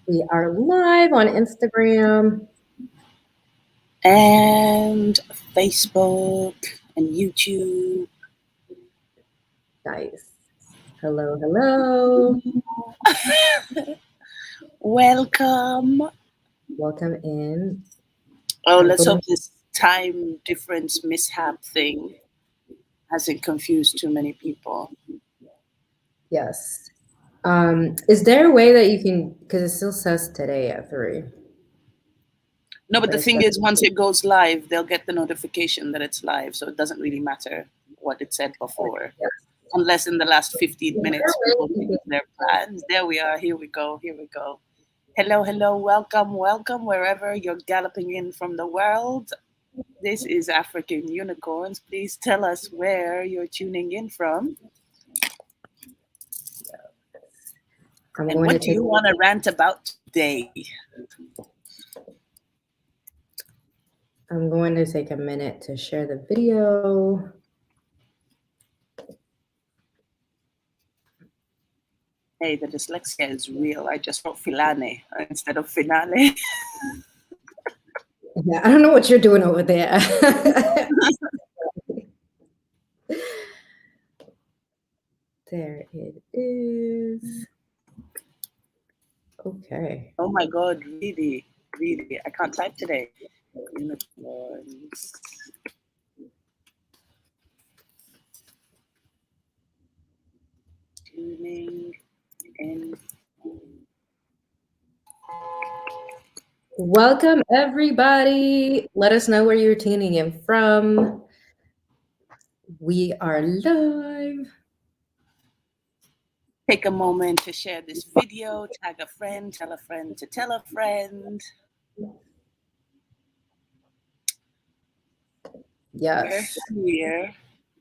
We are live on Instagram. And Facebook and YouTube. Nice. Hello, hello. Welcome. Welcome in. Oh, I'm let's going. hope this time difference mishap thing hasn't confused too many people. Yes. Is there a way that you can? Because it still says today at 3. No, but But the it's thing just is, once it goes live, they'll get the notification that it's live, so it doesn't really matter what it said before. yes. Unless in the last 15 Is there minutes a way people you change can- their plans. There we are. Here we go. Here we go. Hello, hello, welcome, welcome, wherever you're galloping in from the world. This is African Unicorns. Please tell us where you're tuning in from I'm and going to what do take. you want to rant about today? I'm going to take a minute to share the video. Hey, the dyslexia is real. I just wrote filane instead of finale. Yeah, I don't know what you're doing over there. There it is. Okay. Oh my god, really? Really? I can't type today. Unicorns. Tuning in. Welcome, everybody. Let us know where you're tuning in from. We are live. Take a moment to share this video, tag a friend, tell a friend to tell a friend. Yes. We're here,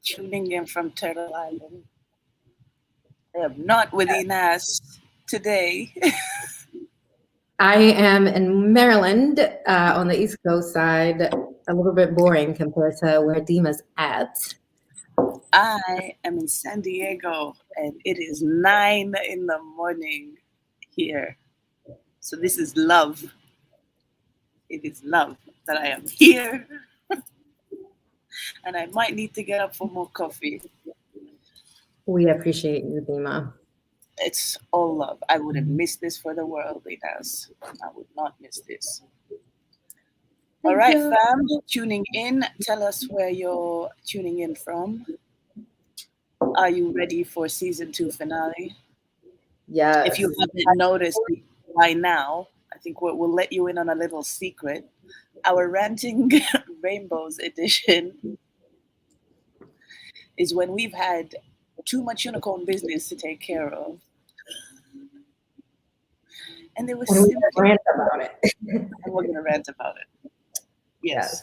tuning in from Turtle Island. I am not with Ines today. I am in Maryland on the East Coast side. A little bit boring compared to where Dimah's at. I am in San Diego and it is 9 in the morning here. So this is love. It is love that I am here. And I might need to get up for more coffee. We appreciate you, Dimah. It's all love. I wouldn't miss this for the world, Ines. I would not miss this. All Thank right, you. fam, tuning in. Tell us where you're tuning in from. Are you ready for season 2 finale? If Yes. you haven't noticed by now, I think we'll let you in on a little secret. Our Ranting Rainbows edition is when we've had too much unicorn business to take care of. And there was And we can simply, rant about it. and we're going to rant about it. Yes,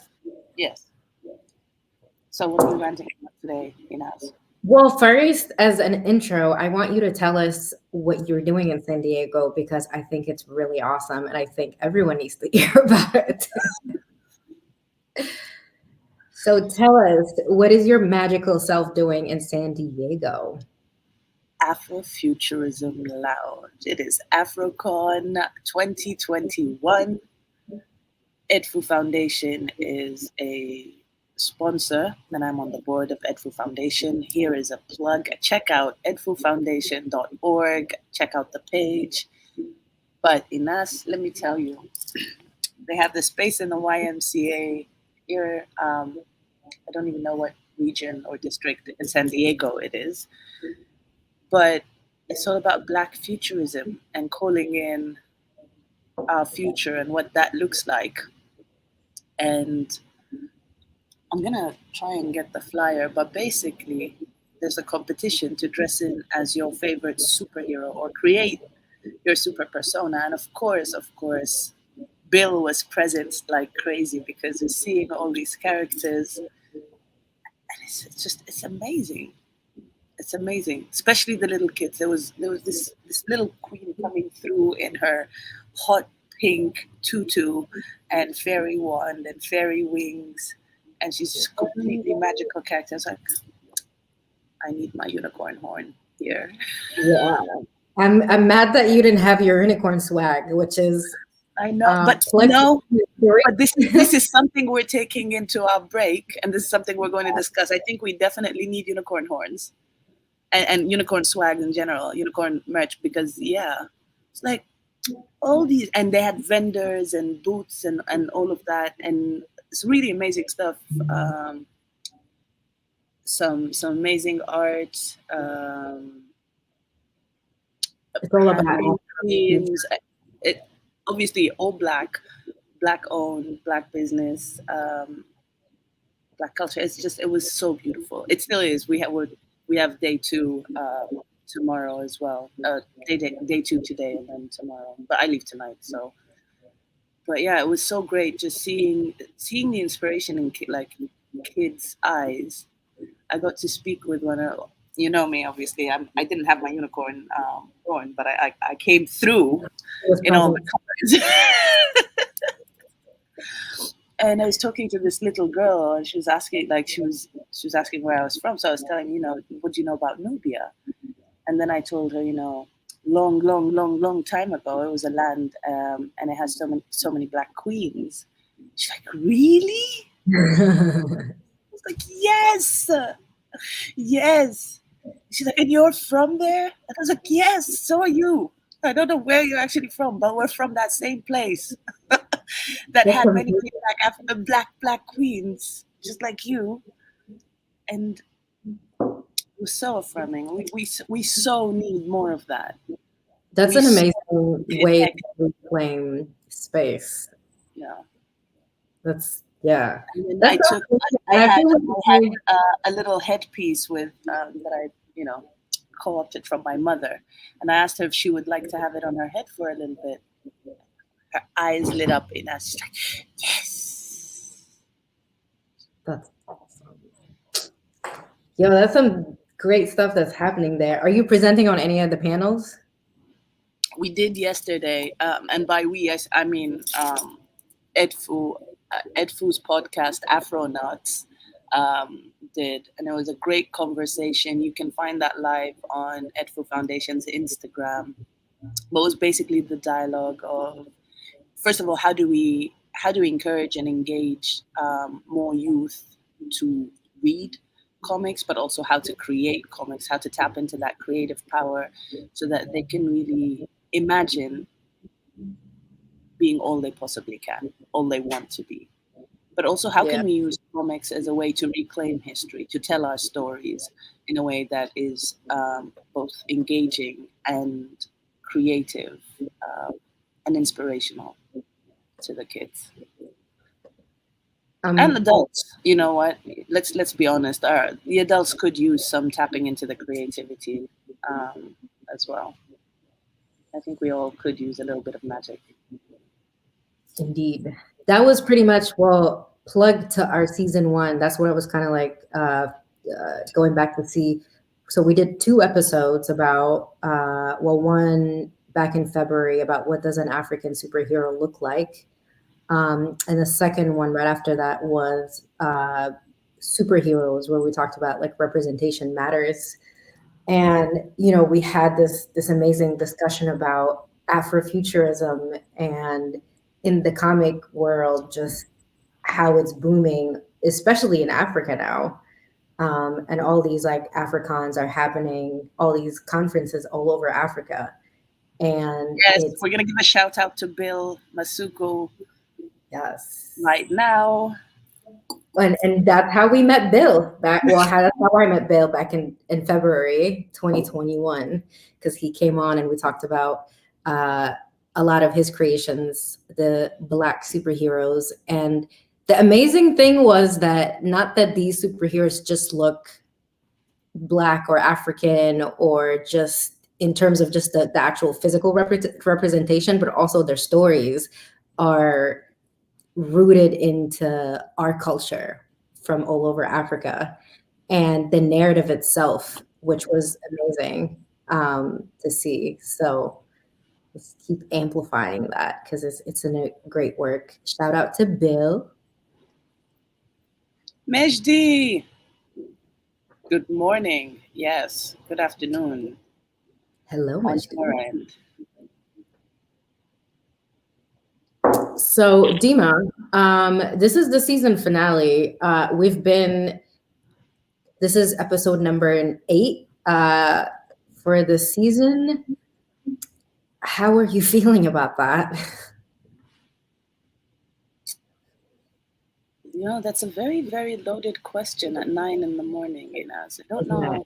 Yes. yes. So what are we ranting about today, Ines? Well, first, as an intro, I want you to tell us what you're doing in San Diego because I think it's really awesome and I think everyone needs to hear about it. So tell us, what is your magical self doing in San Diego? Afrofuturism Lounge. It is AfroCon 2021. EdFu Foundation is a sponsor, and I'm on the board of EdFu Foundation. Here is a plug. Check out edfufoundation.org. Check out the page. But Inas, let me tell you, they have the space in the YMCA here. I don't even know what region or district in San Diego it is, but it's all about Black futurism and calling in our future and what that looks like. And I'm gonna try and get the flyer, but basically, there's a competition to dress in as your favorite superhero or create your super persona. And of course, Bill was present like crazy because you're seeing all these characters, and it's amazing. It's amazing, especially the little kids. There was this little queen coming through in her hot pink tutu and fairy wand and fairy wings, and she's just completely magical character. It's like I need my unicorn horn here. Yeah. I'm mad that you didn't have your unicorn swag, which is I know, but plug no, story. but this is something we're taking into our break, and this is something we're going to discuss. I think we definitely need unicorn horns and unicorn swag in general, unicorn merch, because yeah, it's like all these, and they had vendors and booths and all of that, and it's really amazing stuff. Some amazing art, It's all about handmade African creams. It obviously all black owned, black business, black culture. It was so beautiful. It still is. We have day two tomorrow as well. Day two today and then tomorrow. But I leave tonight, so. But yeah, it was so great just seeing the inspiration in kids' eyes. I got to speak with one of, you know me, obviously. I didn't have my unicorn horn, but I came through in all the colors. And I was talking to this little girl, and she was asking, she was asking where I was from. So I was telling, what do you know about Nubia? And then I told her, long time ago, it was a land, and it has so many black queens. She's like, really? I was like, yes, yes. She's like, and you're from there? And I was like, yes, so are you. I don't know where you're actually from, but we're from that same place that had many black queens, just like you. And it was so affirming. We so need more of that. That's We an so amazing way connect. to reclaim space. Yeah. Yeah. And then That's awesome. I And I had feel a little headpiece with that I co-opted from my mother, and I asked her if she would like to have it on her head for a little bit. Her eyes lit up in us. She's like, yes. that's awesome. Yo, that's some great stuff that's happening there. Are you presenting on any of the panels? We did yesterday, and by we I mean Edfu, Edfu's podcast Afronauts did, and it was a great conversation. You can find that live on Edfu Foundation's Instagram. But it was basically the dialogue of, first of all, how do we encourage and engage more youth to read comics, but also how to create comics, how to tap into that creative power so that they can really imagine being all they possibly can, all they want to be. But also, how Yeah. can we use comics as a way to reclaim history, to tell our stories in a way that is both engaging and creative and inspirational to the kids and adults? You know what? Let's be honest. The adults could use some tapping into the creativity as well. I think we all could use a little bit of magic. Indeed. That was pretty much, well, plugged to our season one. That's what it was kind of like going back to see. So we did 2 episodes about, one back in February about what does an African superhero look like. And the second one right after that was superheroes, where we talked about like representation matters. And, we had this amazing discussion about Afrofuturism and in the comic world, just how it's booming, especially in Africa now. And all these like Afrikans are happening, all these conferences all over Africa. And Yes, it's, we're gonna give a shout out to Bill Masuko yes. right now. And that's how we met Bill back. Well, that's how I met Bill back in February 2021, because he came on and we talked about a lot of his creations, the Black superheroes. And the amazing thing was that not that these superheroes just look Black or African or just in terms of just the actual physical representation, but also their stories are rooted into our culture from all over Africa, and the narrative itself, which was amazing to see. So let's keep amplifying that because it's a great work. Shout out to Bill. Mejdi, good morning. Yes, good afternoon. Hello, on Miss your Dimah. end? So, Dimah, this is the season finale. This is episode number 8 for the season. How are you feeling about that? That's a very, very loaded question at 9 in the morning, So I don't know.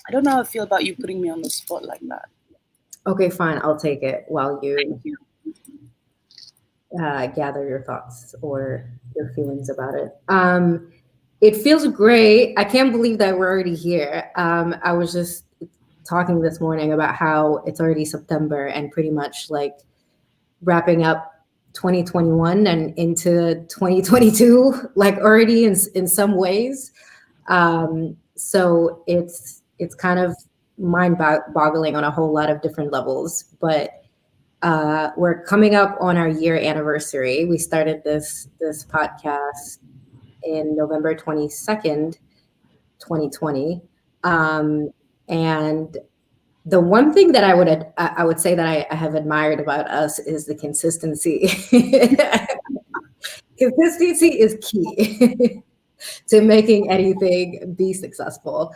I don't know how I feel about you putting me on the spot like that. Okay, fine. I'll take it while Thank you you. gather your thoughts or your feelings about it. It feels great. I can't believe that we're already here. I was just talking this morning about how it's already September and pretty much like wrapping up 2021 and into 2022, like already in some ways. So it's kind of mind-boggling on a whole lot of different levels. But we're coming up on our year anniversary. We started this podcast in November 22nd, 2020. And the one thing that I would say that I have admired about us is the consistency. Consistency is key to making anything be successful.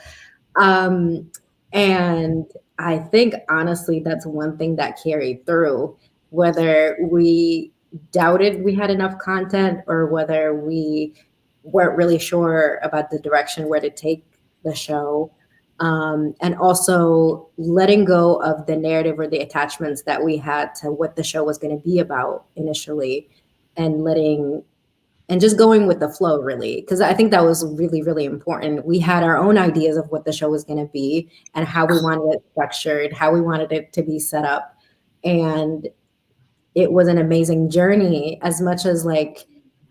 Um, and I think honestly, that's one thing that carried through, whether we doubted we had enough content or whether we weren't really sure about the direction where to take the show. And also letting go of the narrative or the attachments that we had to what the show was going to be about initially, and just going with the flow, really, because I think that was really, really important. We had our own ideas of what the show was going to be and how we wanted it structured, how we wanted it to be set up. And it was an amazing journey, as much as like,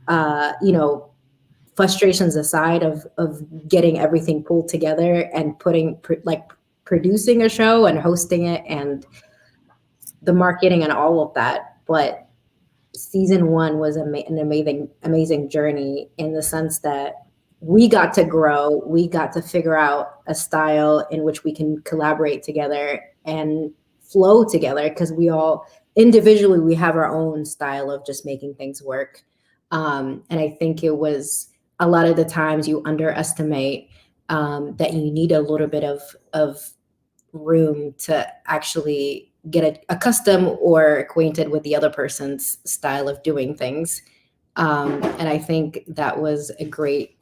you know, frustrations aside of getting everything pulled together and producing a show and hosting it and the marketing and all of that. But season 1 was an amazing journey, in the sense that we got to grow, we got to figure out a style in which we can collaborate together and flow together, because we all individually, we have our own style of just making things work. And I think it was a lot of the times you underestimate that you need a little bit of room to actually get accustomed or acquainted with the other person's style of doing things. And I think that was a great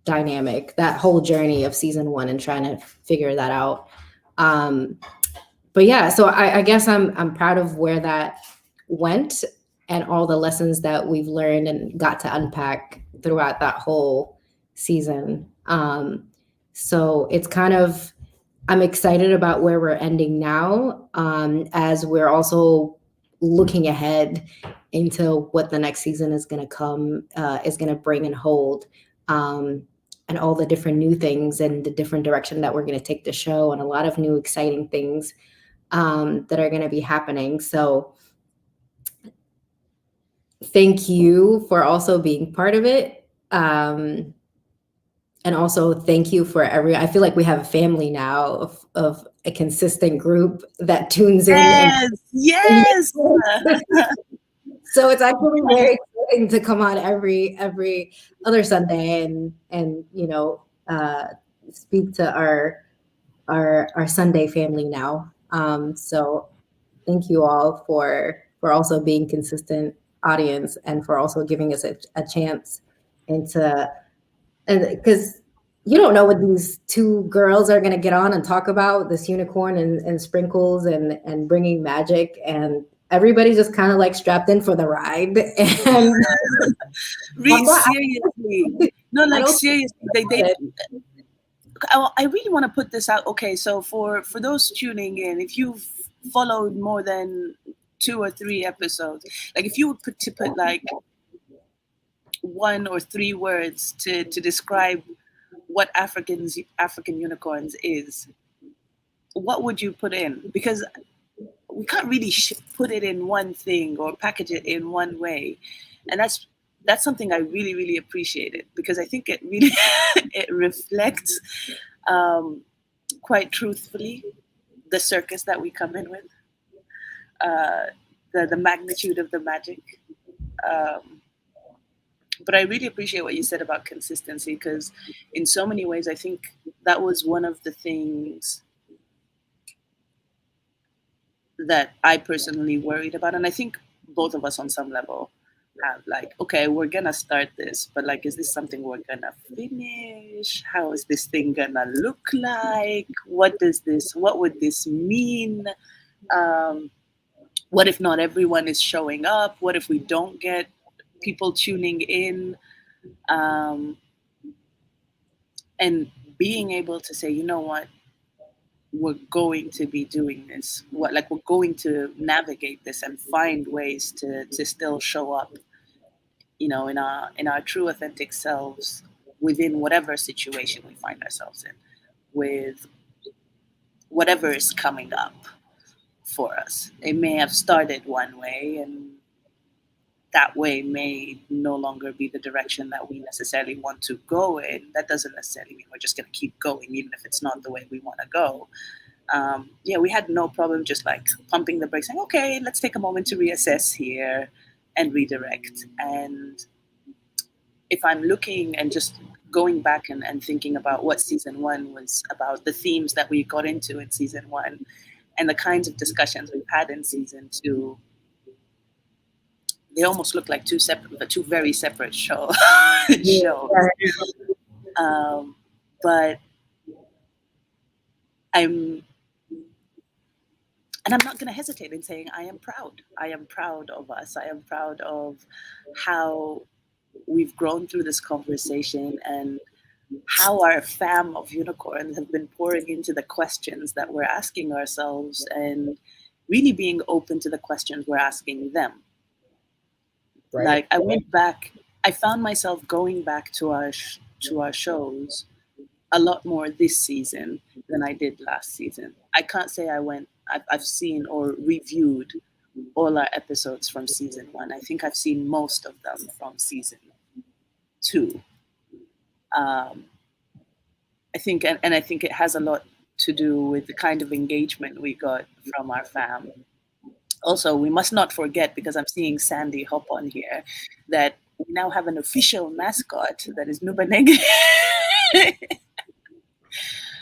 dynamic, that whole journey of season 1 and trying to figure that out. But yeah, so I guess I'm proud of where that went and all the lessons that we've learned and got to unpack throughout that whole season. So it's kind of, I'm excited about where we're ending now, as we're also looking ahead into what the next season is going to is going to bring and hold, and all the different new things and the different direction that we're going to take the show, and a lot of new exciting things that are going to be happening. So thank you for also being part of it. And also thank you for I feel like we have a family now of a consistent group that tunes in. Yes. So it's actually very exciting to come on every other Sunday and speak to our Sunday family now. So thank you all for also being consistent audience, and for also giving us a chance into, and because you don't know what these two girls are going to get on and talk about, this unicorn and sprinkles and bringing magic, and everybody's just kind of like strapped in for the ride. And Seriously, no, like seriously, I really want to put this out. Okay, so for those tuning in, if you've followed more than 2 or 3 episodes, like if you would put like 1 or 3 words to describe what African unicorns is, what would you put in? Because we can't really put it in one thing or package it in one way, and that's something I really, really appreciated, because I think it really it reflects quite truthfully the circus that we come in with, the magnitude of the magic. But I really appreciate what you said about consistency, because in so many ways, I think that was one of the things that I personally worried about. And I think both of us on some level have, like, okay, we're going to start this, but like, is this something we're going to finish? How is this thing going to look like? What would this mean? What if not everyone is showing up? What if we don't get people tuning in? And being able to say, you know what, we're going to be doing this. We're going to navigate this and find ways to still show up, in our true authentic selves within whatever situation we find ourselves in, with whatever is coming up for us. It may have started one way, and that way may no longer be the direction that we necessarily want to go in. That doesn't necessarily mean we're just going to keep going, even if it's not the way we want to go. We had no problem just like pumping the brakes, saying, okay, let's take a moment to reassess here and redirect. And if I'm looking and just going back and thinking about what season 1 was about, the themes that we got into in season 1, and the kinds of discussions we've had in season 2, they almost look like two very separate shows. But I'm not going to hesitate in saying I am proud. I am proud of us. I am proud of how we've grown through this conversation, and how our fam of unicorns have been pouring into the questions that we're asking ourselves, and really being open to the questions we're asking them. Right. Like I found myself going back to our shows a lot more this season than I did last season. I can't say I've seen or reviewed all our episodes from season 1. I think I've seen most of them from season 2. I think it has a lot to do with the kind of engagement we got from our fam. Also, we must not forget, because I'm seeing Sandy hop on here, that we now have an official mascot that is Nubaneg.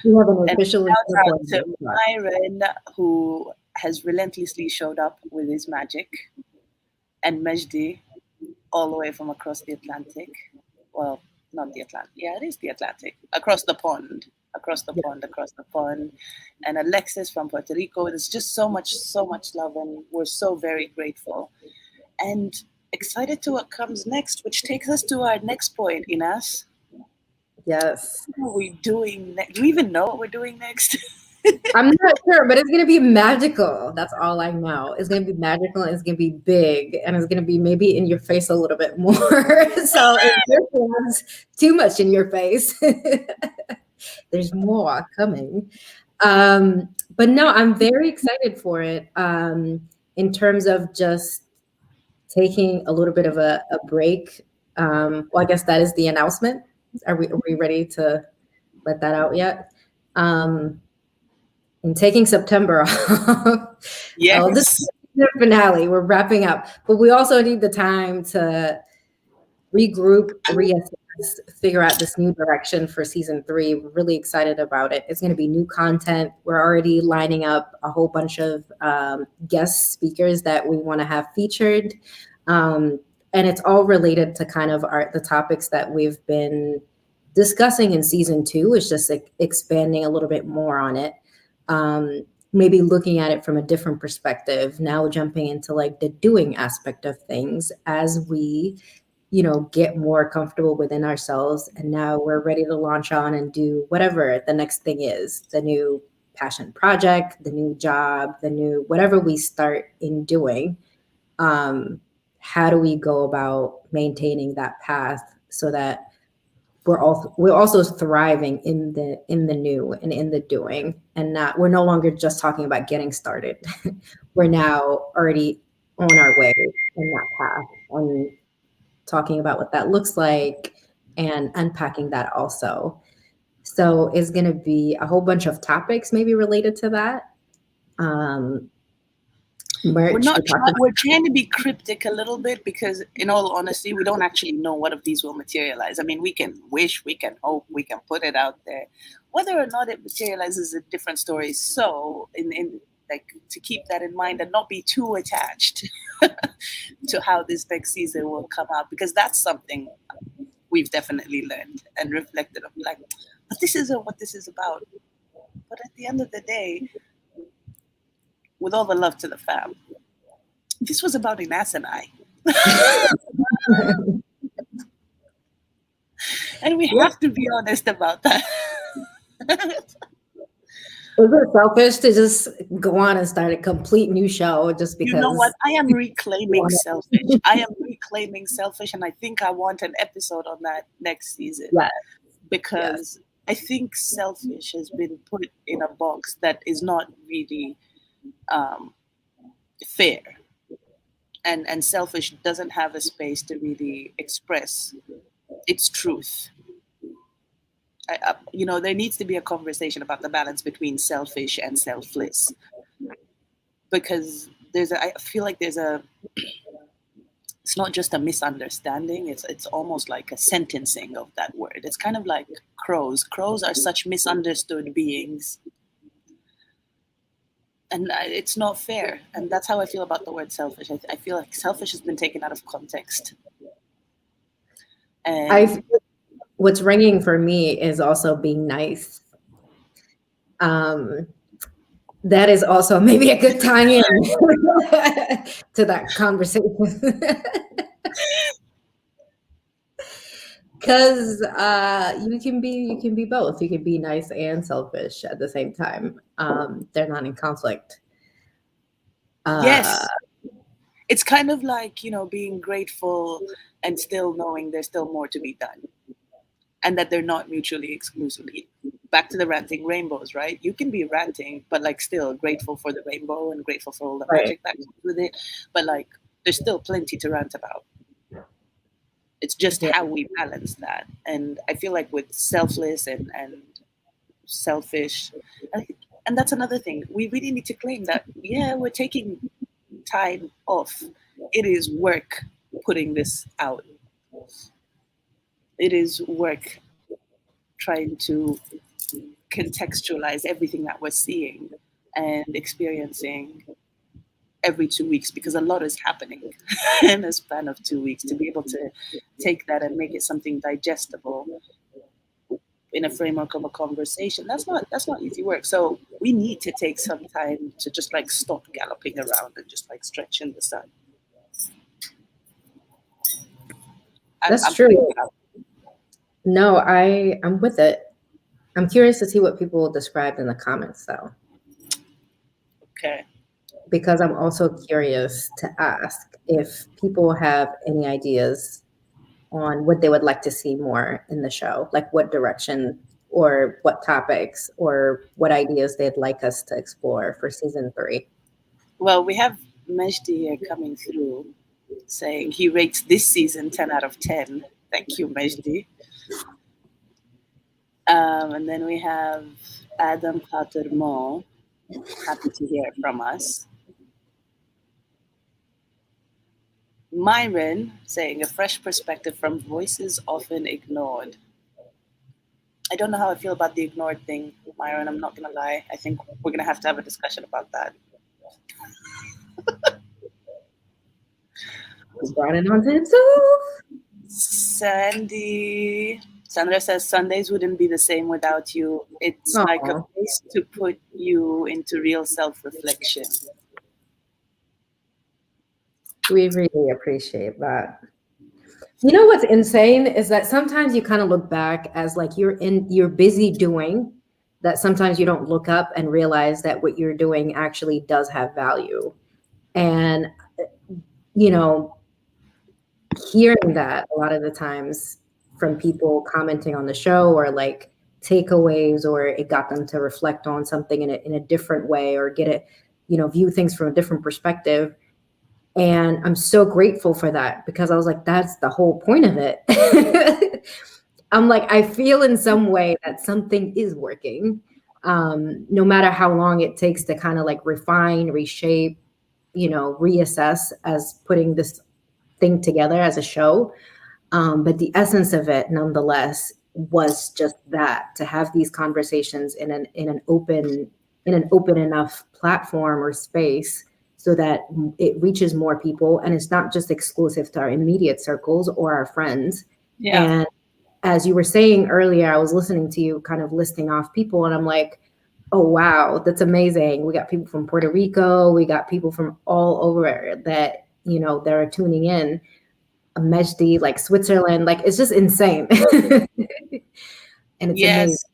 We have an official mascot to Myron, who has relentlessly showed up with his magic, and Mejdi, all the way from across the Atlantic. Well, not the Atlantic. Yeah, it is the Atlantic. Across the pond. And Alexis from Puerto Rico. There's just so much love, and we're so very grateful. And excited to what comes next, which takes us to our next point, Inas. Yes. What are we doing next? Do we even know what we're doing next? I'm not sure, but it's going to be magical. That's all I know. It's going to be magical, and it's going to be big, and it's going to be maybe in your face a little bit more. So if there's too much in your face, there's more coming. But no, I'm very excited for it, in terms of just taking a little bit of a break. Well, I guess that is the announcement. Are we ready to let that out yet? And taking September off. Yes. This is the finale. We're wrapping up, but we also need the time to regroup, reassess, figure out this new direction for season 3. We're really excited about it. It's going to be new content. We're already lining up a whole bunch of guest speakers that we want to have featured. And it's all related to kind of the topics that we've been discussing in season 2. It's just like expanding a little bit more on it. Maybe looking at it from a different perspective, now jumping into like the doing aspect of things as we, get more comfortable within ourselves. And now we're ready to launch on and do whatever the next thing is, the new passion project, the new job, the new whatever we start in doing. How do we go about maintaining that path so that we're also thriving in the new and in the doing, and we're no longer just talking about getting started. We're now already on our way in that path, and talking about what that looks like and unpacking that also. So it's going to be a whole bunch of topics maybe related to that. Merch. We're trying to be cryptic a little bit because, in all honesty, we don't actually know what of these will materialize. I mean, we can wish, we can hope, we can put it out there. Whether or not it materializes is a different story. So, in like, to keep that in mind and not be too attached to how this next season will come out, because that's something we've definitely learned and reflected on. Like, but this isn't what this is about. But at the end of the day, with all the love to the fam, this was about Inas and I. And we have to be honest about that. Is it selfish to just go on and start a complete new show just because? You know what? I am reclaiming selfish. I am reclaiming selfish, and I think I want an episode on that next season. Yes. Because I think selfish has been put in a box that is not really fair. And selfish doesn't have a space to really express its truth. There needs to be a conversation about the balance between selfish and selfless, because I feel like it's not just a misunderstanding. It's almost like a sentencing of that word. It's kind of like crows. Crows are such misunderstood beings. And it's not fair. And that's how I feel about the word selfish. I feel like selfish has been taken out of context. And what's ringing for me is also being nice. That is also maybe a good tie-in to that conversation. Because you can be both. You can be nice and selfish at the same time. They're not in conflict. Yes, it's kind of like, being grateful and still knowing there's still more to be done, and that they're not mutually exclusively. Back to the ranting rainbows, right? You can be ranting, but like still grateful for the rainbow and grateful for all the magic that comes with it. But like, there's still plenty to rant about. It's just how we balance that. And I feel like with selfless and selfish, and that's another thing. We really need to claim that, we're taking time off. It is work putting this out. It is work trying to contextualize everything that we're seeing and experiencing every 2 weeks, because a lot is happening in a span of 2 weeks. To be able to take that and make it something digestible in a framework of a conversation, that's not easy work. So we need to take some time to just like stop galloping around and just like stretch in the sun. That's true. No, I'm with it. I'm curious to see what people described in the comments, though. Okay. Because I'm also curious to ask if people have any ideas on what they would like to see more in the show, like what direction or what topics or what ideas they'd like us to explore for season 3. Well, we have Majdi coming through saying he rates this season 10 out of 10. Thank you, Majdi. And then we have Adam Patermo, happy to hear from us. Myron saying a fresh perspective from voices often ignored. I don't know how I feel about the ignored thing, Myron. I'm not going to lie. I think we're going to have a discussion about that. He brought it onto himself. Sandra says Sundays wouldn't be the same without you. It's like a place to put you into real self-reflection. We really appreciate that. You know what's insane is that sometimes you kind of look back as like you're busy doing that. Sometimes you don't look up and realize that what you're doing actually does have value. And, hearing that a lot of the times from people commenting on the show or like takeaways, or it got them to reflect on something in a different way, or get it, view things from a different perspective. And I'm so grateful for that, because I was like, that's the whole point of it. I'm like, I feel in some way that something is working. no matter how long it takes to kind of like refine, reshape, reassess as putting this thing together as a show. But the essence of it, nonetheless, was just that, to have these conversations in an open enough platform or space so that it reaches more people, and it's not just exclusive to our immediate circles or our friends. Yeah. And as you were saying earlier, I was listening to you kind of listing off people, and I'm like, oh wow, that's amazing. We got people from Puerto Rico, we got people from all over that, that are tuning in. Mejdi, like Switzerland, like it's just insane. And it's amazing. Yes.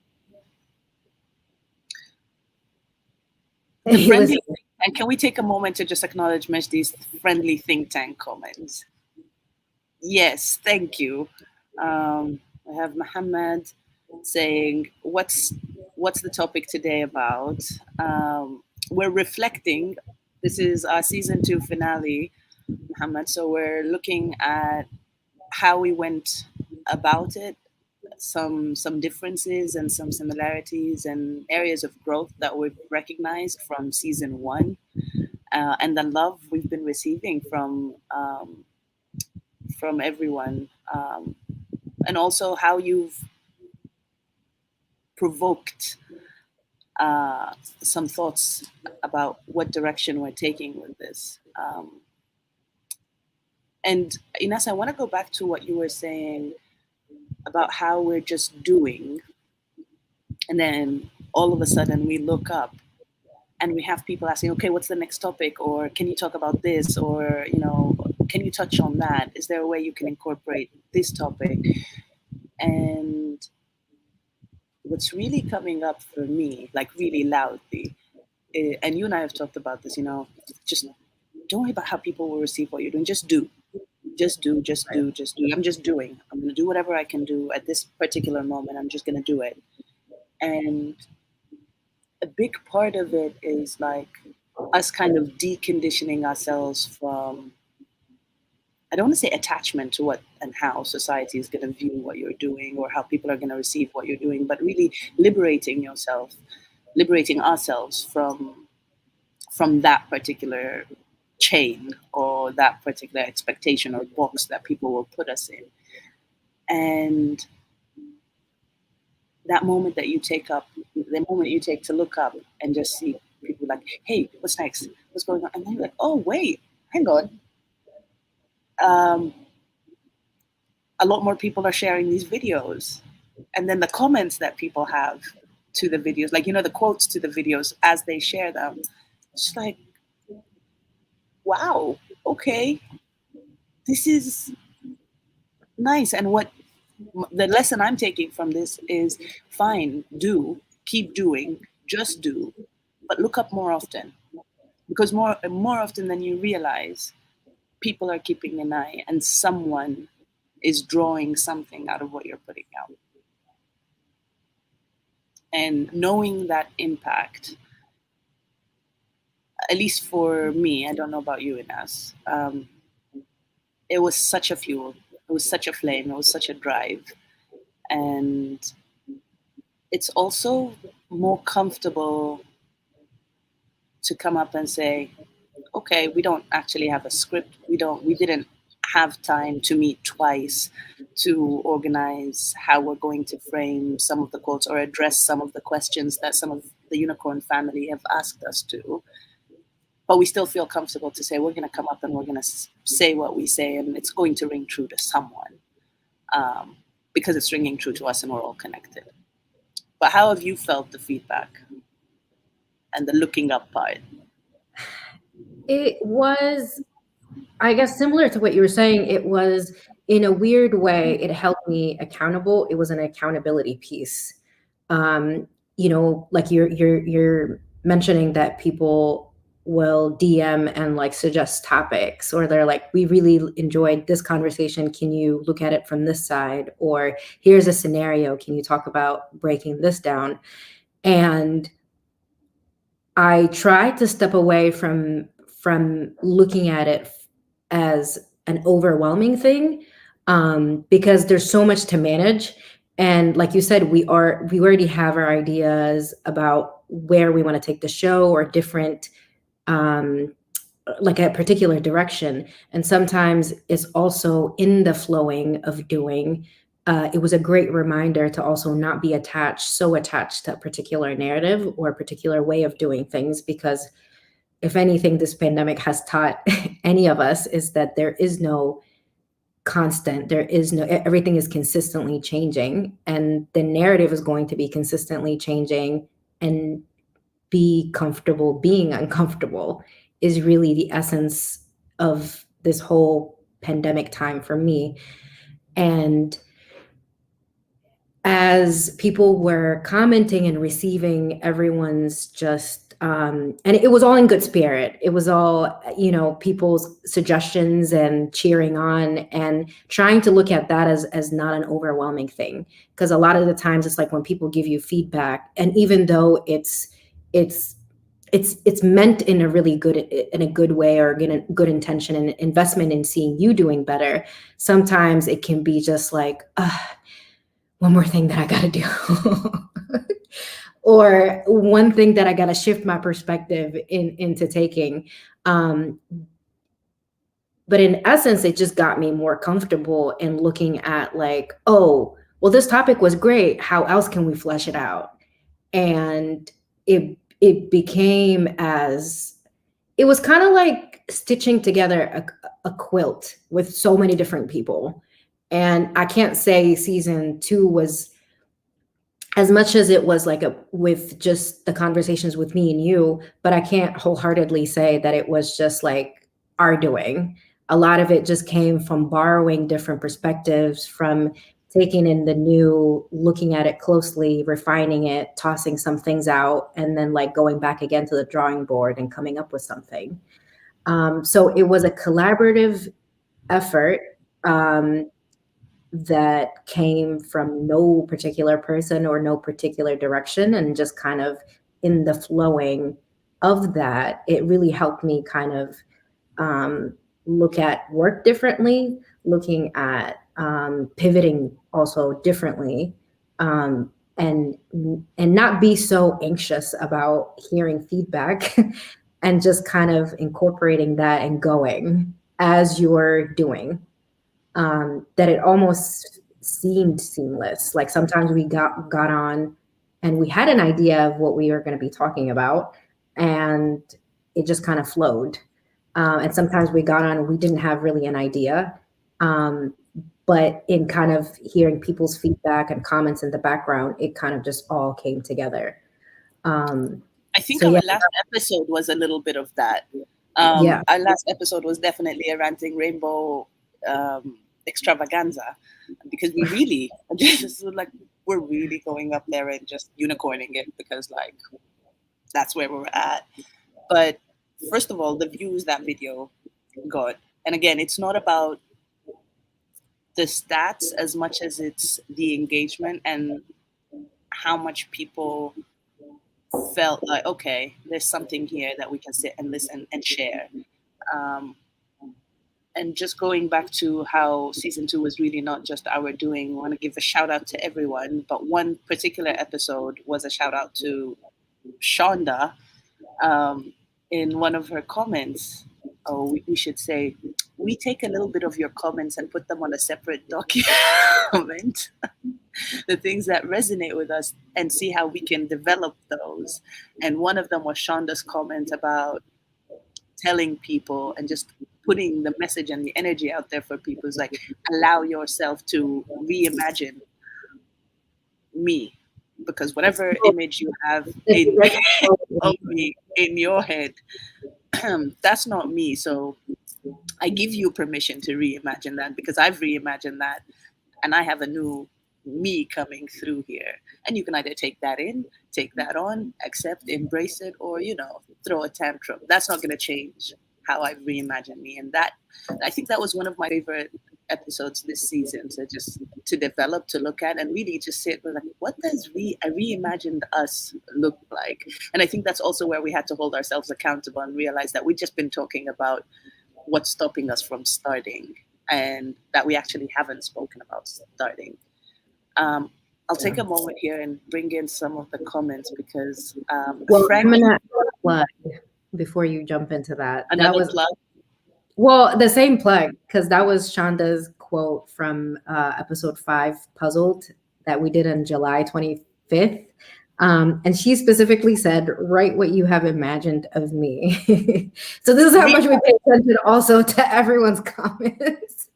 The friendly Listen, and can we take a moment to just acknowledge Meshdi's friendly think tank comments? Yes, thank you. I have Muhammad saying, "What's the topic today about?" We're reflecting. This is our season 2 finale, Muhammad. So we're looking at how we went about it, some differences and some similarities and areas of growth that we've recognized from season 1, and the love we've been receiving from everyone, and also how you've provoked some thoughts about what direction we're taking with this. And Ines, I want to go back to what you were saying about how we're just doing, and then all of a sudden we look up and we have people asking, okay, what's the next topic? Or can you talk about this? Or, can you touch on that? Is there a way you can incorporate this topic? And what's really coming up for me, like really loudly, and you and I have talked about this, just don't worry about how people will receive what you're doing. Just do. Just do, just do, just do. I'm just doing. I'm going to do whatever I can do at this particular moment. I'm just going to do it. And a big part of it is like us kind of deconditioning ourselves from, I don't want to say attachment to what and how society is going to view what you're doing or how people are going to receive what you're doing, but really liberating ourselves from that particular chain or that particular expectation or box that people will put us in. And that moment that you take to look up and just see people like, hey, what's next? What's going on? And then you're like, oh, wait, hang on. A lot more people are sharing these videos. And then the comments that people have to the videos, like, the quotes to the videos as they share them, it's like, wow, okay, this is nice. And what the lesson I'm taking from this is, fine, keep doing, just do, but look up more often, because more often than you realize, people are keeping an eye and someone is drawing something out of what you're putting out. And knowing that impact, at least for me, I don't know about you, Ines, it was such a fuel. It was such a flame. It was such a drive. And it's also more comfortable to come up and say, okay, we don't actually have a script. We didn't have time to meet twice to organize how we're going to frame some of the quotes or address some of the questions that some of the unicorn family have asked us to. But we still feel comfortable to say, we're going to come up and we're going to say what we say, and it's going to ring true to someone, because it's ringing true to us and we're all connected. But how have you felt the feedback and the looking up part? it was, I guess, similar to what you were saying. It was, in a weird way, it held me accountable. It was an accountability piece. Like you're mentioning that people will DM and like suggest topics, or they're like, we really enjoyed this conversation. Can you look at it from this side? Or here's a scenario. Can you talk about breaking this down? And I tried to step away from looking at it as an overwhelming thing, because there's so much to manage. And like you said, we already have our ideas about where we want to take the show, or different, um, like a particular direction. And sometimes it's also in the flowing of doing. It was a great reminder to also not be so attached to a particular narrative or a particular way of doing things, because if anything this pandemic has taught any of us, is that there is no constant, there is no, everything is consistently changing, and the narrative is going to be consistently changing. And be comfortable being uncomfortable is really the essence of this whole pandemic time for me. And as people were commenting and receiving everyone's just, and it was all in good spirit, it was all, people's suggestions and cheering on, and trying to look at that as not an overwhelming thing. Because a lot of the times it's like when people give you feedback, and even though it's it's meant in a really good way, or in a good intention and investment in seeing you doing better, sometimes it can be just like, one more thing that I got to do. Or one thing that I got to shift my perspective into taking. But in essence, it just got me more comfortable in looking at, like, oh, well, this topic was great. How else can we flesh it out? And it became as, it was kind of like stitching together a quilt with so many different people. And I can't say season 2 was, as much as it was like with just the conversations with me and you, but I can't wholeheartedly say that it was just like our doing. A lot of it just came from borrowing different perspectives, from taking in the new, looking at it closely, refining it, tossing some things out, and then like going back again to the drawing board and coming up with something. So it was a collaborative effort, that came from no particular person or no particular direction, and just kind of in the flowing of that, it really helped me kind of, look at work differently, looking at, pivoting also differently, and not be so anxious about hearing feedback, and just kind of incorporating that and going as you're doing, that it almost seemed seamless. Like sometimes we got on and we had an idea of what we were going to be talking about, and it just kind of flowed. And sometimes we got on and we didn't have really an idea. But in kind of hearing people's feedback and comments in the background, it kind of just all came together. I think So our yeah, last episode was a little bit of that. yeah, Our last episode was definitely a ranting rainbow extravaganza, because we really just like, we're really going up there and just unicorning it, because like that's where we're at. But first of all, the views that video got, and again, it's not about the stats as much as it's the engagement and how much people felt like, okay, there's something here that we can sit and listen and share. Um, and just going back to how season 2 was really not just our doing, I want to give a shout out to everyone. But one particular episode was a shout out to Shonda, in one of her comments. Oh, we should say, we take a little bit of your comments and put them on a separate document, the things that resonate with us, and see how we can develop those. And one of them was Shonda's comment about telling people and just putting the message and the energy out there for people. It's like, allow yourself to reimagine me, because whatever image you have in of me in your head, that's not me. So I give you permission to reimagine that, because I've reimagined that and I have a new me coming through here. And you can either take that in, take that on, accept, embrace it, or, throw a tantrum. That's not going to change how I reimagine me. And that, I think that was one of my favorite episodes this season, to develop, to look at, and really just sit with, like, what does a reimagined us look like? And I think that's also where we had to hold ourselves accountable and realize that we've just been talking about what's stopping us from starting, and that we actually haven't spoken about starting. I'll take a moment here and bring in some of the comments because Well, Frank, I'm gonna plug before you jump into that. That another was plug. well, the same plug because that was Shonda's quote from episode 5, Puzzled, that we did on July 25th. And she specifically said, "Write what you have imagined of me." So this is how much we pay attention also to everyone's comments.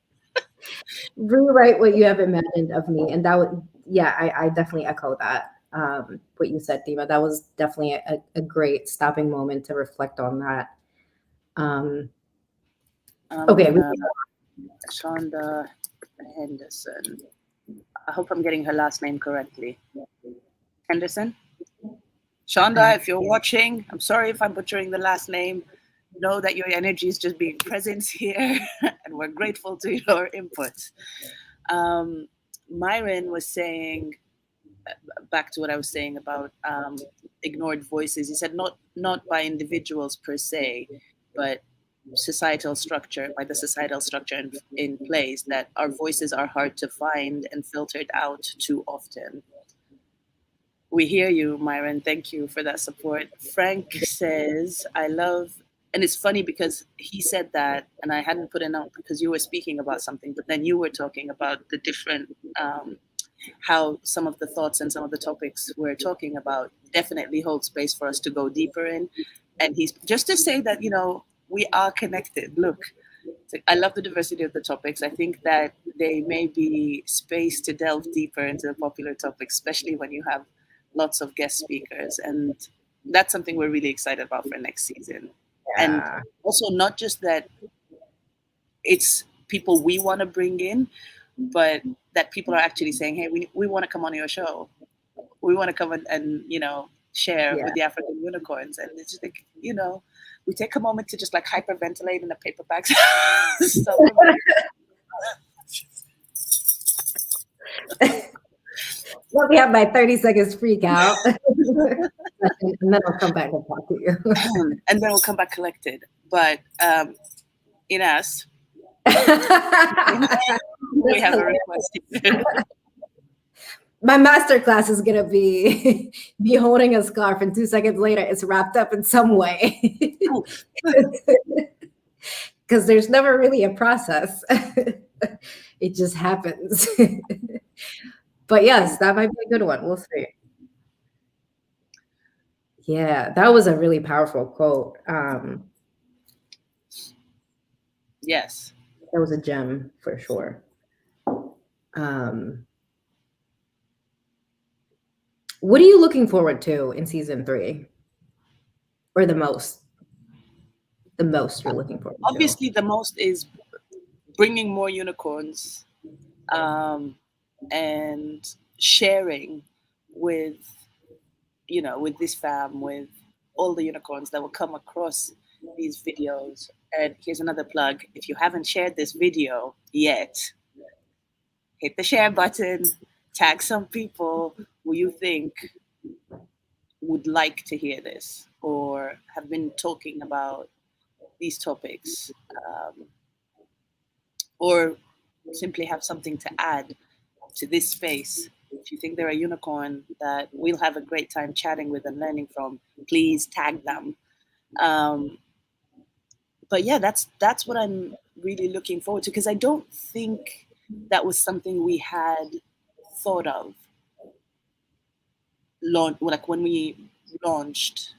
Rewrite what you have imagined of me, and that would, yeah, I definitely echo that. What you said, Dimah, that was definitely a great stopping moment to reflect on that. Okay, Shonda Henderson. I hope I'm getting her last name correctly. Henderson? Shonda, if you're watching, I'm sorry if I'm butchering the last name. Know that your energy is just being present here, and we're grateful to your input. Myron was saying, back to what I was saying about ignored voices. He said not by individuals per se, but societal structure, by the societal structure in place, that our voices are hard to find and filtered out too often. We hear you, Myron. Thank you for that support. Frank says, I love, and it's funny because he said that, and I hadn't put it out because you were speaking about something, but then you were talking about the different, how some of the thoughts and some of the topics we're talking about definitely hold space for us to go deeper in. And he's just to say that, we are connected. Look, I love the diversity of the topics. I think that they may be space to delve deeper into the popular topics, especially when you have lots of guest speakers. And that's something we're really excited about for next season. And also not just that it's people we want to bring in, but that people are actually saying, hey, we want to come on your show. We want to come and share with the African unicorns. And it's just like, we take a moment to just like hyperventilate in a paper bag. Let me have my 30 seconds freak out. And then I'll come back and talk to you. And then we'll come back collected. But Ines, we have a request here. My master class is gonna be me holding a scarf, and 2 seconds later, it's wrapped up in some way. Because there's never really a process. It just happens. But yes, that might be a good one. We'll see. Yeah, that was a really powerful quote. Yes. That was a gem for sure. What are you looking forward to in season 3? Or the most? The most you're looking forward to? Obviously, the most is bringing more unicorns and sharing with, with this fam, with all the unicorns that will come across these videos. And here's another plug. If you haven't shared this video yet, hit the share button, tag some people who you think would like to hear this or have been talking about these topics, or simply have something to add to this space. If you think they're a unicorn that we'll have a great time chatting with and learning from, please tag them. But yeah, that's what I'm really looking forward to, because I don't think that was something we had thought of. Like when we launched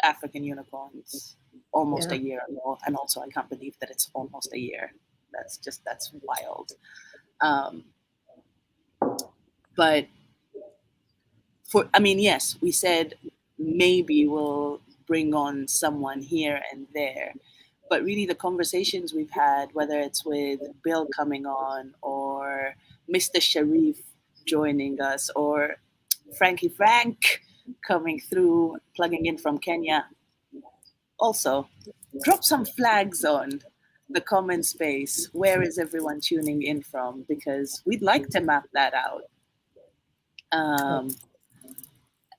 African Unicorns almost a year ago, and also I can't believe that it's almost a year. That's wild. But yes, we said maybe we'll bring on someone here and there, but really the conversations we've had, whether it's with Bill coming on or Mr. Sharif joining us or Frankie Frank coming through, plugging in from Kenya. Also, drop some flags on the comment space. Where is everyone tuning in from? Because we'd like to map that out.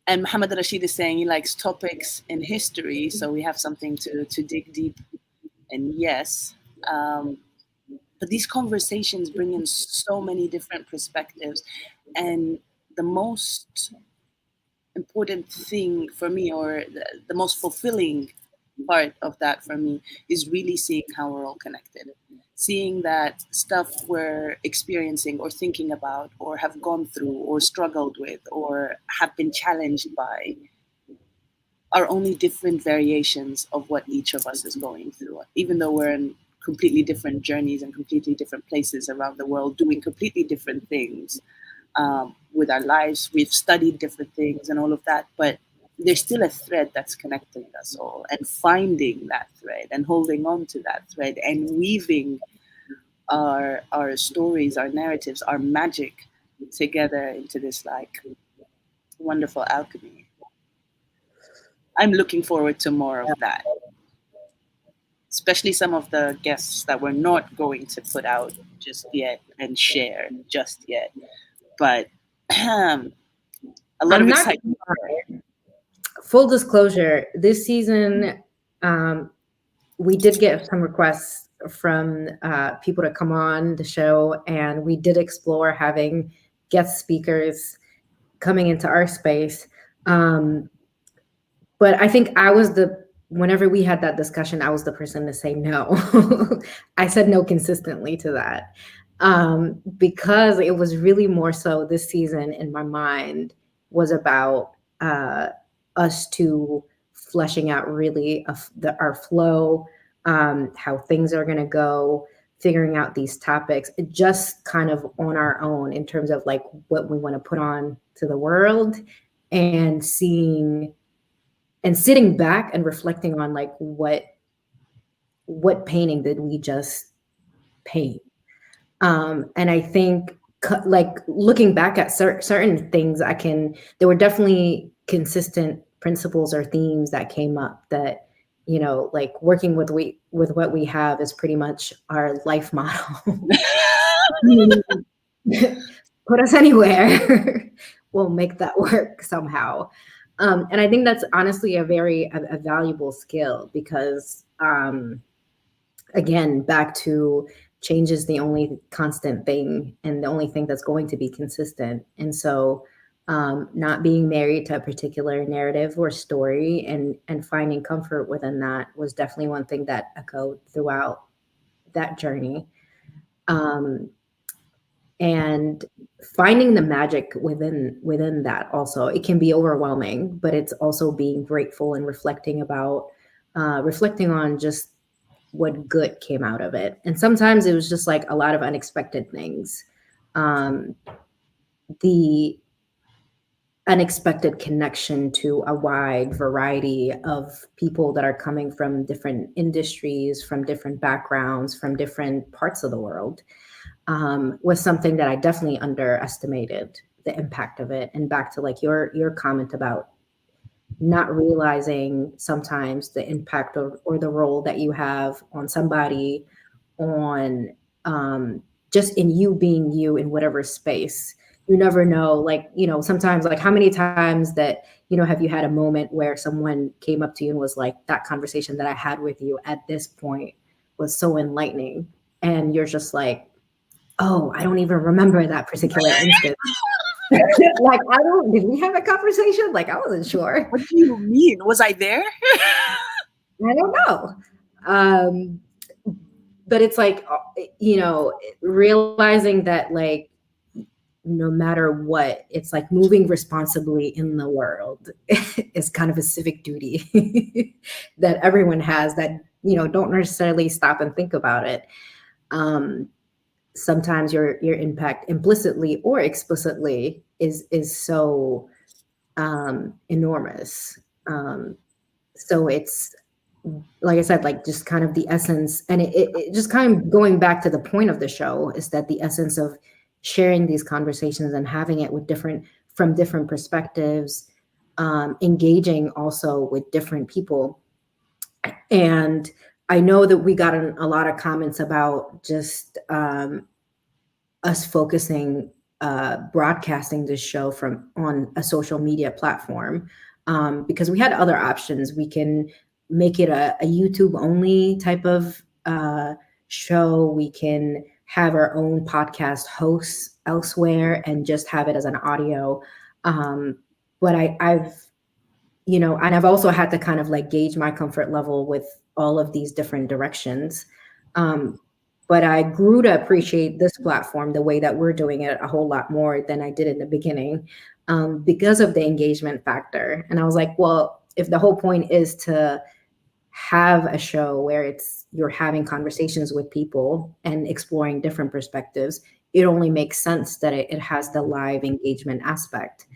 And Muhammad Rashid is saying he likes topics in history, so we have something to dig deep. And yes, but these conversations bring in so many different perspectives. And the most important thing for me, or the most fulfilling part of that for me, is really seeing how we're all connected. Seeing that stuff we're experiencing or thinking about or have gone through or struggled with or have been challenged by are only different variations of what each of us is going through. Even though we're in completely different journeys and completely different places around the world doing completely different things with our lives, we've studied different things and all of that, but there's still a thread that's connecting us all, and finding that thread and holding on to that thread and weaving our stories, our narratives, our magic together into this like wonderful alchemy. I'm looking forward to more of that, especially some of the guests that we're not going to put out just yet and share just yet. But a lot I'm of not excitement. full disclosure. This season, we did get some requests from people to come on the show, and we did explore having guest speakers coming into our space. But I think whenever we had that discussion, I was the person to say no. I said no consistently to that, because it was really more so this season in my mind was about us two fleshing out really our flow, how things are going to go, figuring out these topics just kind of on our own in terms of like what we want to put on to the world, and sitting back and reflecting on like what painting did we just paint. And I think like looking back at certain things, there were definitely consistent principles or themes that came up that, like working with what we have is pretty much our life model. Put us anywhere, we'll make that work somehow. And I think that's honestly a very valuable skill, because again, back to change is the only constant thing and the only thing that's going to be consistent. And so not being married to a particular narrative or story and finding comfort within that was definitely one thing that echoed throughout that journey. And finding the magic within that also, it can be overwhelming, but it's also being grateful and reflecting on just what good came out of it. And sometimes it was just like a lot of unexpected things. The unexpected connection to a wide variety of people that are coming from different industries, from different backgrounds, from different parts of the world, was something that I definitely underestimated the impact of it. And back to like your comment about not realizing sometimes the impact or the role that you have on somebody, on just in you being you in whatever space. You never know, like, sometimes, like, how many times that, have you had a moment where someone came up to you and was like, that conversation that I had with you at this point was so enlightening. And you're just like, oh, I don't even remember that particular instance. Like, did we have a conversation? Like, I wasn't sure. What do you mean? Was I there? I don't know. But it's like, realizing that, like, no matter what, it's like moving responsibly in the world is kind of a civic duty that everyone has, that, don't necessarily stop and think about it. Sometimes your impact implicitly or explicitly is so enormous. So it's, like I said, like just kind of the essence, and it just kind of going back to the point of the show, is that the essence of sharing these conversations and having it from different perspectives, engaging also with different people. And I know that we got a lot of comments about just us focusing, broadcasting this show on a social media platform, because we had other options. We can make it a YouTube only type of show. We can have our own podcast hosts elsewhere and just have it as an audio. But I've, you know, and I've also had to kind of like gauge my comfort level with all of these different directions. But I grew to appreciate this platform the way that we're doing it a whole lot more than I did in the beginning, because of the engagement factor. And I was like, well, if the whole point is to have a show where it's you're having conversations with people and exploring different perspectives, it only makes sense that it has the live engagement aspect.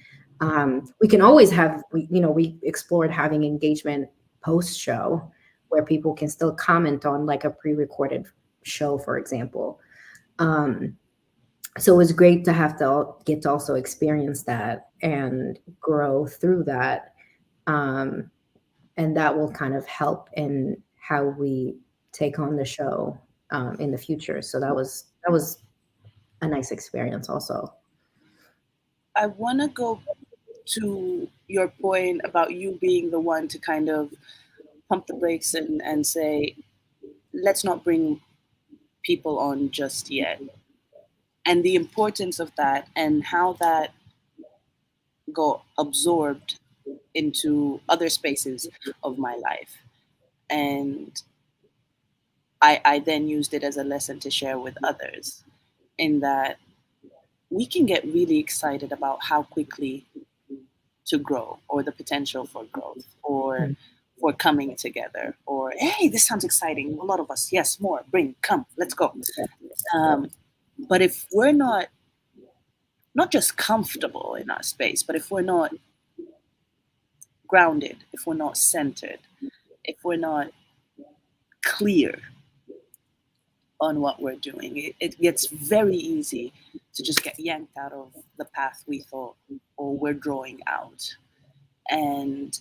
We can always have, you know, we explored having engagement post show where people can still comment on like a pre-recorded show, for example. So it was great to have to get to also experience that and grow through that. And that will kind of help in how we take on the show in the future. So that was a nice experience also. I want to go to your point about you being the one to kind of pump the brakes and say, let's not bring people on just yet. And the importance of that and how that got absorbed into other spaces of my life. And I then used it as a lesson to share with others, in that we can get really excited about how quickly to grow, or the potential for growth, or for coming together, or hey, this sounds exciting. A lot of us, yes, more, bring, come, let's go. But if we're not just comfortable in our space, but if we're not grounded, if we're not centered, if we're not clear on what we're doing, it gets very easy to just get yanked out of the path we thought or we're drawing out. And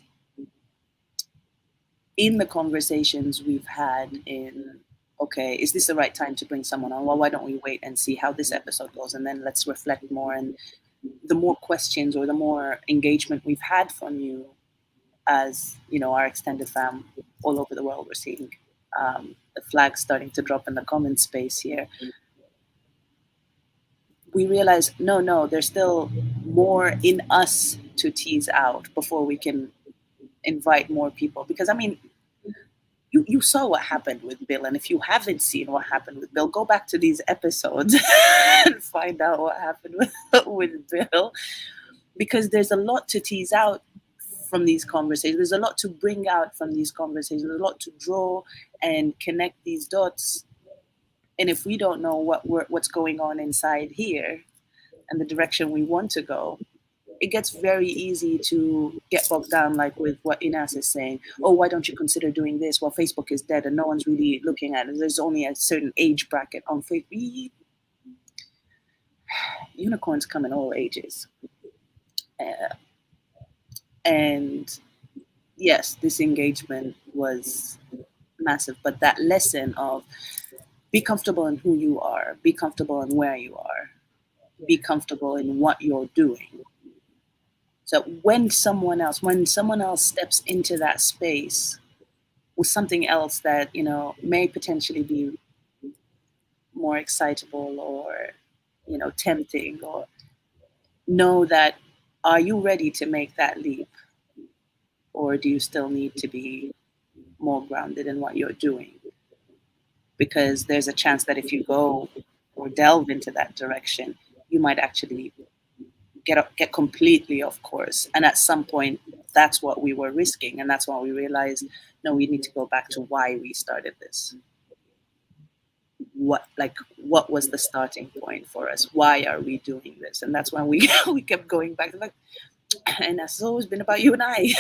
in the conversations we've had in, okay, is this the right time to bring someone on? Well, why don't we wait and see how this episode goes, and then let's reflect more. And the more questions or the more engagement we've had from you, as you know, our extended fam all over the world, we're seeing the flags starting to drop in the comment space here. We realize, no, there's still more in us to tease out before we can invite more people. Because I mean, you saw what happened with Bill, and if you haven't seen what happened with Bill, go back to these episodes and find out what happened with Bill, because there's a lot to tease out from these conversations. There's a lot to bring out from these conversations. There's a lot to draw and connect these dots. And if we don't know what's going on inside here and the direction we want to go, it gets very easy to get bogged down, like with what Inas is saying. Oh, why don't you consider doing this? Well, Facebook is dead and no one's really looking at it. There's only a certain age bracket on Facebook. Unicorns come in all ages. And yes, this engagement was massive, but that lesson of be comfortable in who you are, be comfortable in where you are, be comfortable in what you're doing. So when someone else steps into that space with something else that, you know, may potentially be more excitable or, you know, tempting, or know that, are you ready to make that leap? Or do you still need to be more grounded in what you're doing? Because there's a chance that if you go or delve into that direction, you might actually get completely off course. And at some point, that's what we were risking. And that's why we realized, no, we need to go back to why we started this. What was the starting point for us? Why are we doing this? And that's when we kept going back, like, and that's always been about you and I.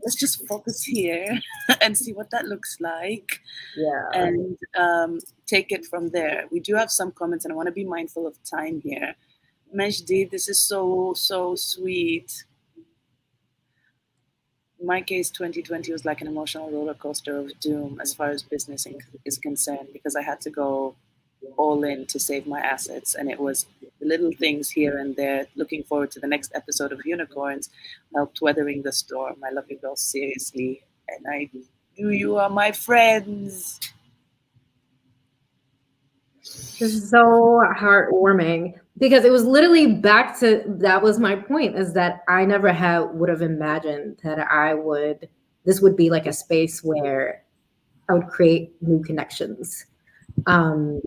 let's just focus here and see what that looks like. Yeah. And take it from there. We do have some comments, and I want to be mindful of time here. Mejdi, this is so sweet. In my case, 2020 was like an emotional roller coaster of doom as far as business is concerned, because I had to go all in to save my assets, and it was the little things here and there. Looking forward to the next episode of Unicorns helped weathering the storm. I love you girls seriously, and you are my friends. This is so heartwarming because it was literally back to that was my point is that I never would have imagined that this would be like a space where I would create new connections. Um,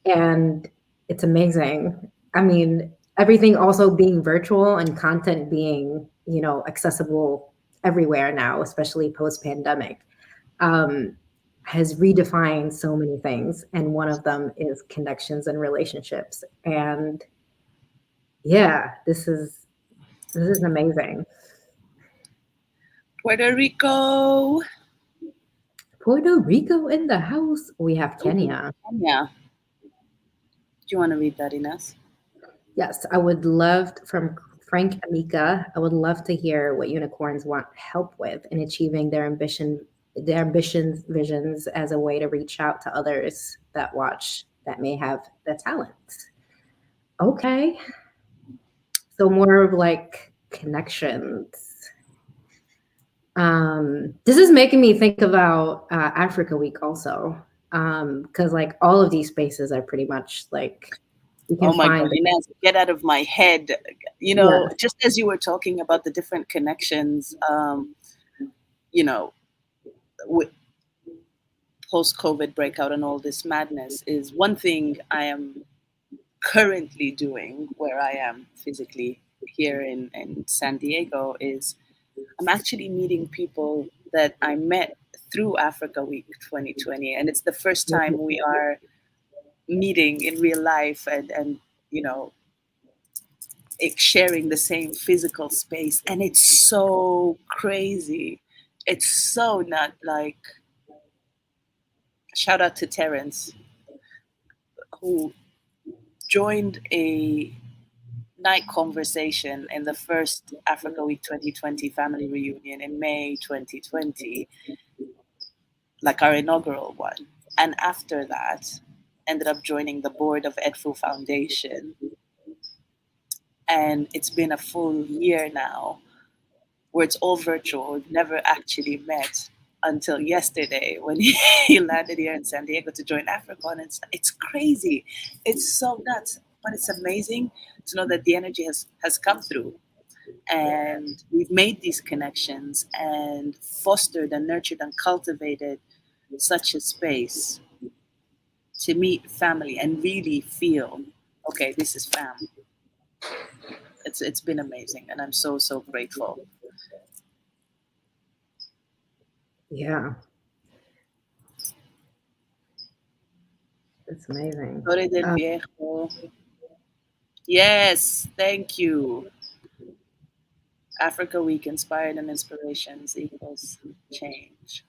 and it's amazing. I mean, everything also being virtual and content being, accessible everywhere now, especially post pandemic, um, has redefined so many things. And one of them is connections and relationships. And yeah, this is amazing. Puerto Rico. Puerto Rico in the house. We have Ooh, Kenya. Kenya. Do you want to read that, Ines? Yes, I would love from Frank Amika. I would love to hear what unicorns want help with in achieving their ambitions, visions as a way to reach out to others that watch that may have the talent. Okay, so more of like connections. This is making me think about Africa Week also, because like all of these spaces are pretty much like you Oh can my God, find. Ines, get out of my head. Yes. Just as you were talking about the different connections, you know, with post-COVID breakout and all this madness, is one thing I am currently doing where I am physically here in San Diego is I'm actually meeting people that I met through Africa Week 2020. And it's the first time we are meeting in real life and you know, sharing the same physical space. And it's so crazy. It's so not like, shout out to Terrence, who joined a night conversation in the first Africa Week 2020 family reunion in May 2020, like our inaugural one. And after that, ended up joining the board of Edfu Foundation. And it's been a full year now where it's all virtual. We've never actually met until yesterday when he landed here in San Diego to join Afrikan. It's crazy. It's so nuts. But it's amazing to know that the energy has come through and we've made these connections and fostered and nurtured and cultivated such a space to meet family and really feel, okay, this is fam. It's been amazing and I'm so grateful. Yeah, it's amazing. Torre del Viejo. Yes, thank you. Africa Week inspired and inspirations equals change.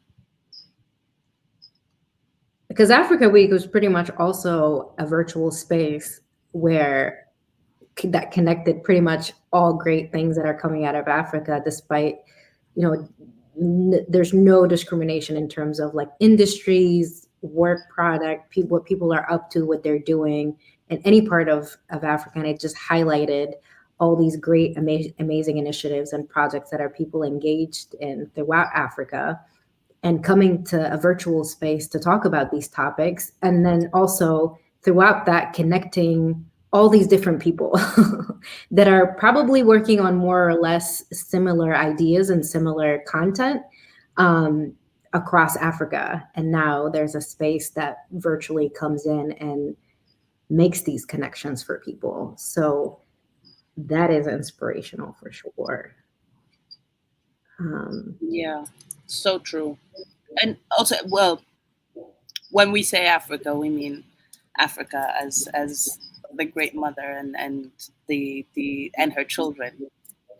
Because Africa Week was pretty much also a virtual space where that connected pretty much all great things that are coming out of Africa, despite, you know, there's no discrimination in terms of like industries, work product, people, what people are up to, what they're doing in any part of Africa. And it just highlighted all these great, amazing initiatives and projects that are people engaged in throughout Africa and coming to a virtual space to talk about these topics. And then also throughout that, connecting all these different people that are probably working on more or less similar ideas and similar content um, across Africa. And now there's a space that virtually comes in and makes these connections for people. So that is inspirational for sure. Yeah, so true. And also, well, when we say Africa, we mean Africa as the great mother and the and her children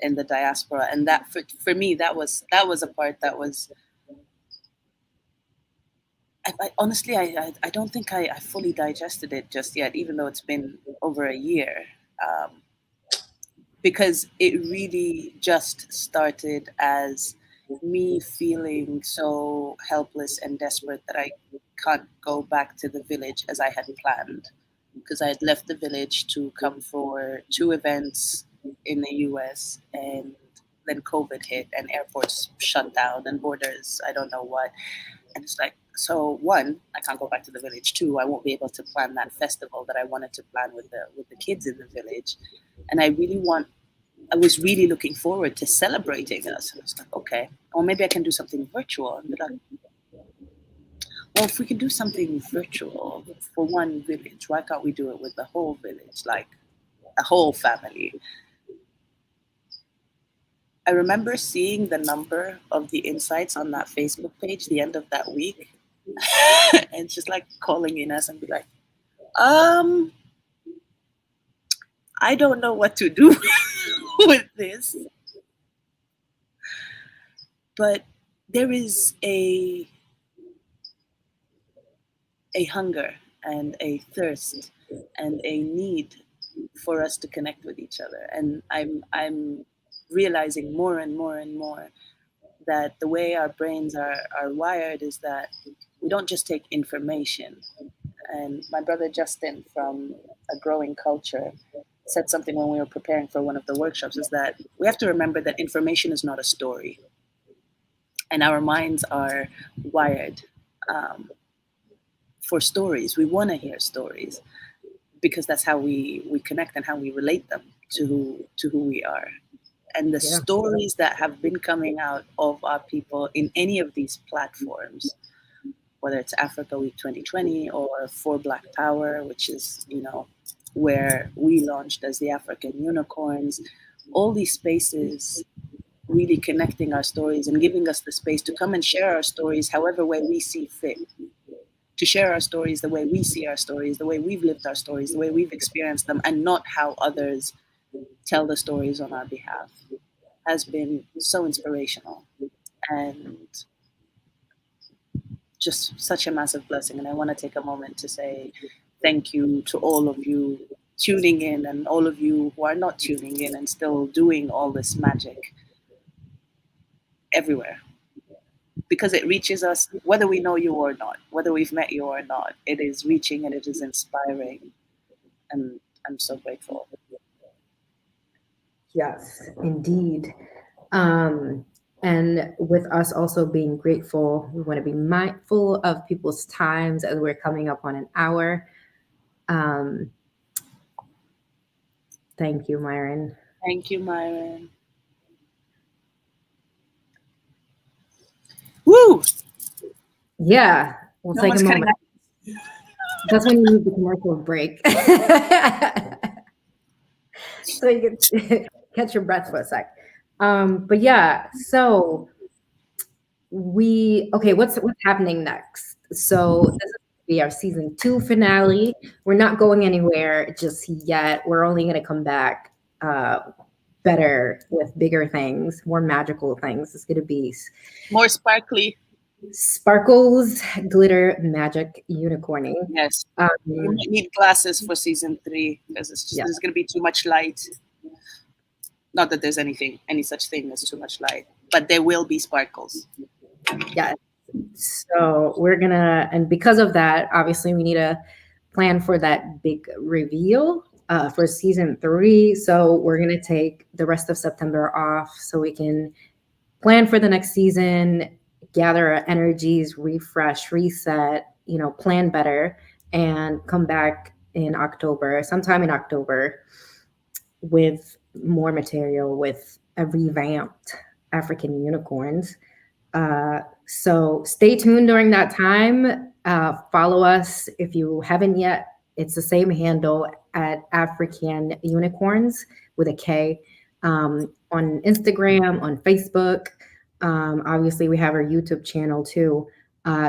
in the diaspora. And that for me that was a part that was honestly I don't think I fully digested it just yet, even though it's been over a year. Um, because it really just started as me feeling so helpless and desperate that I can't go back to the village as I had planned. Because I had left the village to come for two events in the US, and then COVID hit and airports shut down and borders, I don't know what. And it's like, So one, I can't go back to the village. Two, I won't be able to plan that festival that I wanted to plan with the kids in the village. And I was really looking forward to celebrating us. And I was like, okay, or maybe I can do something virtual. And be like, well, if we can do something virtual for one village, why can't we do it with the whole village, like a whole family? I remember seeing the number of the insights on that Facebook page the end of that week, and just like calling Ines and be like, I don't know what to do with this, but there is a hunger and a thirst and a need for us to connect with each other, and I'm realizing more and more and more that the way our brains are wired is that we don't just take information. And my brother Justin from A Growing Culture said something when we were preparing for one of the workshops, is that we have to remember that information is not a story. And our minds are wired for stories. We want to hear stories because that's how we connect and how we relate them to who we are. And the stories that have been coming out of our people in any of these platforms, whether it's Africa Week 2020 or For Black Power, which is, where we launched as the African Unicorns, all these spaces really connecting our stories and giving us the space to come and share our stories however way we see fit, to share our stories the way we see our stories, the way we've lived our stories, the way we've experienced them, and not how others tell the stories on our behalf, has been so inspirational and just such a massive blessing. And I want to take a moment to say thank you to all of you tuning in and all of you who are not tuning in and still doing all this magic everywhere, because it reaches us whether we know you or not, whether we've met you or not. It is reaching and it is inspiring, and I'm so grateful. Yes, indeed. And with us also being grateful, we want to be mindful of people's times as we're coming up on an hour. Thank you, Myron. Thank you, Myron. Woo! Yeah, we'll take a moment. That's when you need the commercial break. So you can catch your breath for a sec. But yeah, so what's happening next? So this is gonna be our season 2 finale. We're not going anywhere just yet. We're only going to come back better with bigger things, more magical things. It's going to be more sparkly. Sparkles, glitter, magic, unicorning. Yes. You might need glasses for season 3 because there's going to be too much light. Not that there's any such thing as too much light, but there will be sparkles. Yeah. So we're gonna, and because of that, obviously we need to plan for that big reveal for season 3. So we're gonna take the rest of September off so we can plan for the next season, gather our energies, refresh, reset, plan better, and come back in October, sometime in October, with more material, with a revamped African Unicorns. So stay tuned during that time. Follow us if you haven't yet. It's the same handle at African Unicorns with a K on Instagram, on Facebook. Obviously, we have our YouTube channel too.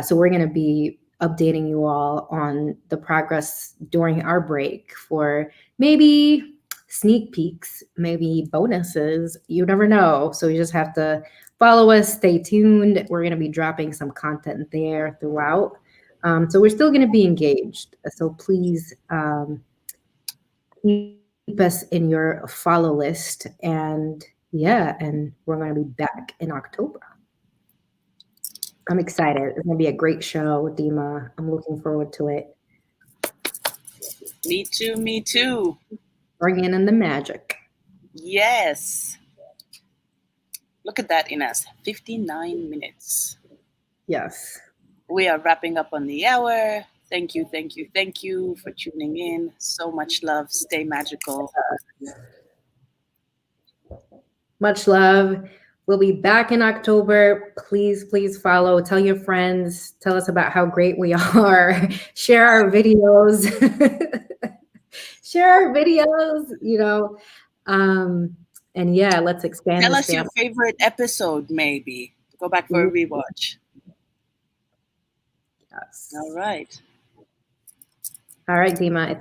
So we're going to be updating you all on the progress during our break for maybe sneak peeks, maybe bonuses. You never know. So you just have to follow us, stay tuned. We're going to be dropping some content there throughout. So we're still going to be engaged. So please keep us in your follow list. And we're going to be back in October. I'm excited. It's going to be a great show, Dimah. I'm looking forward to it. Me too, me too. Bringing in the magic. Yes. Look at that, Ines. 59 minutes. Yes. We are wrapping up on the hour. Thank you for tuning in. So much love. Stay magical. Much love. We'll be back in October. Please, please follow. Tell your friends. Tell us about how great we are. Share our videos. Share our videos, you know. And yeah, let's expand Tell this us your family. favorite episode, maybe. Go back for a rewatch. Yes. All right. All right, Dimah.